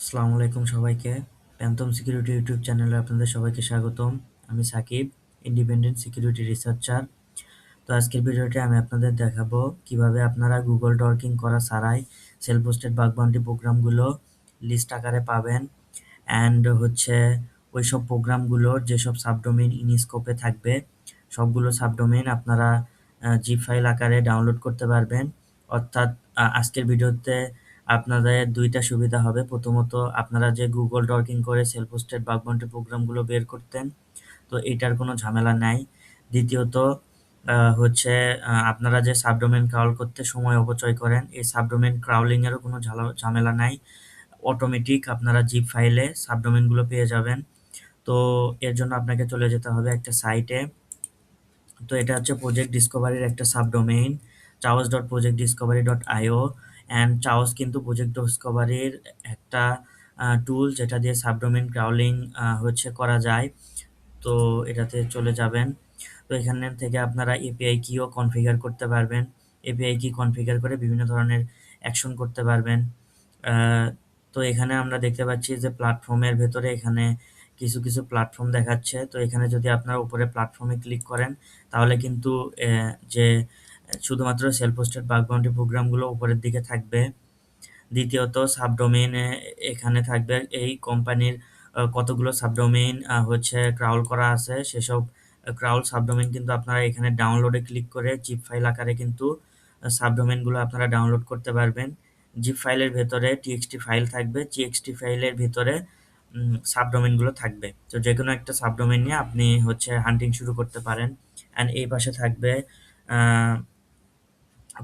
আসসালামু আলাইকুম সবাইকে। প্যান্থম সিকিউরিটি ইউটিউব চ্যানেলে আপনাদের সবাইকে স্বাগতম। আমি সাকিব, ইন্ডিপেন্ডেন্ট সিকিউরিটি রিসার্চার। তো আজকের ভিডিওতে আমি আপনাদের দেখাবো কিভাবে আপনারা গুগল ডরকিং করা ছাড়াই সেলফ হোস্টেড বাগ বাউন্টি প্রোগ্রামগুলো লিস্ট আকারে পাবেন। অ্যান্ড ওইসব প্রোগ্রামগুলোর যেসব সাবডোমেইন ইনস্কোপে থাকবে সবগুলো সাবডোমেইন আপনারা জিপ ফাইল আকারে ডাউনলোড করতে পারবেন। অর্থাৎ আজকের ভিডিওতে আপনাদের দুইটা সুবিধা হবে। প্রথমত, আপনারা যে গুগল ডরকিং করে সেলফ হোস্টেড বাগ বাউন্টি প্রোগ্রামগুলো বের করতেন, তো এটার কোনো ঝামেলা নাই। দ্বিতীয়ত আপনারা যে সাবডোমেন ক্রাউল করতে সময় অপচয় করেন, এই সাবডোমেন ক্রাউলিংয়েরও কোনো ঝামেলা নাই। অটোমেটিক আপনারা জিপ ফাইলে সাবডোমেনগুলো পেয়ে যাবেন। তো এর জন্য আপনাকে চলে যেতে হবে একটা সাইটে। তো এটা হচ্ছে প্রজেক্ট ডিসকভারির একটা সাবডোমেইন, chaos.projectdiscovery.io। অ্যান্ড চাওস কিন্তু প্রজেক্ট ডিসকভারির একটা টুল, যেটা দিয়ে সাবডোমেইন ক্রাউলিং করা যায়। তো এটাতে চলে যাবেন। তো এখানে থেকে আপনারা এপিআই কিও কনফিগার করতে পারবেন। এপিআই কি কনফিগার করে বিভিন্ন ধরনের অ্যাকশন করতে পারবেন। আহ, তো এখানে আমরা দেখতে পাচ্ছি যে প্ল্যাটফর্মের ভেতরে এখানে কিছু কিছু প্ল্যাটফর্ম দেখাচ্ছে। তো এখানে যদি আপনারা উপরে প্ল্যাটফর্মে ক্লিক করেন, তাহলে কিন্তু যে শুধুমাত্র সেলফ হোস্টেড বাগ বাউন্টি প্রোগ্রামগুলো উপরের দিকে থাকবে। দ্বিতীয়ত, সাবডোমেইনে এখানে থাকবে এই কোম্পানির কতগুলো সাবডোমেইন ক্রাউল করা আছে, সেসব ক্রাউল সাবডোমেইন কিন্তু আপনারা এখানে ডাউনলোডে ক্লিক করে জিপ ফাইল আকারে কিন্তু সাবডোমেইনগুলো আপনারা ডাউনলোড করতে পারবেন। জিপ ফাইলের ভেতরে টিএক্সটি ফাইল থাকবে, টিএক্সটি ফাইলের ভেতরে সাবডোমেইনগুলো থাকবে। তো যে কোনো একটা সাবডোমেইন নিয়ে আপনি হান্টিং শুরু করতে পারেন। অ্যান্ড এই পাশে থাকবে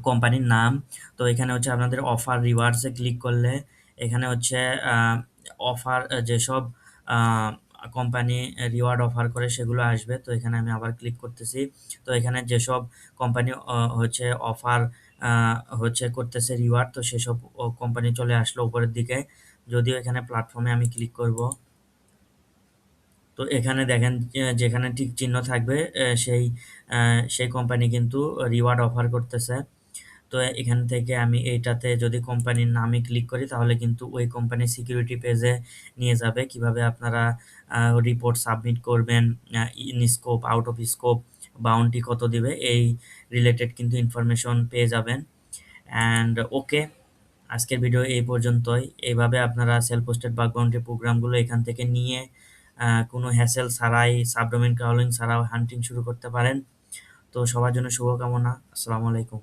কোম্পানির নাম। তো এখানে আপনাদের অফার রিওয়ার্ডসে ক্লিক করলে এখানে অফার যেসব কোম্পানি রিওয়ার্ড অফার করে সেগুলো আসবে। তো এখানে আমি আবার ক্লিক করতেছি। তো এখানে যেসব কোম্পানি অফার করতেছে রিওয়ার্ড, তো সেসব কোম্পানি চলে আসলো উপরের দিকে। যদিও এখানে প্ল্যাটফর্মে আমি ক্লিক করব, তো এখানে দেখেন যেখানে টিক চিহ্ন থাকবে সেই কোম্পানি কিন্তু রিওয়ার্ড অফার করতেছে। তো এখান থেকে আমি এইটাতে যদি কোম্পানির নামে ক্লিক করি, তাহলে কিন্তু ওই কোম্পানির সিকিউরিটি পেজে নিয়ে যাবে। কিভাবে আপনারা রিপোর্ট সাবমিট করবেন, in scope, out of scope, bounty কত দিবে, এই রিলেটেড কিন্তু ইনফরমেশন পেয়ে যাবেন। অ্যান্ড ওকে, আজকের ভিডিও এই পর্যন্তই। এইভাবে আপনারা সেলফ হোস্টেড বাগ বাউন্টি প্রোগ্রামগুলো এখান থেকে নিয়ে কোনো হ্যাসেল ছাড়াই, সাবডোমেইন ক্রাউলিং ছাড়াও হান্টিং শুরু করতে পারেন। তো সবার জন্য শুভকামনা। আসসালামু আলাইকুম।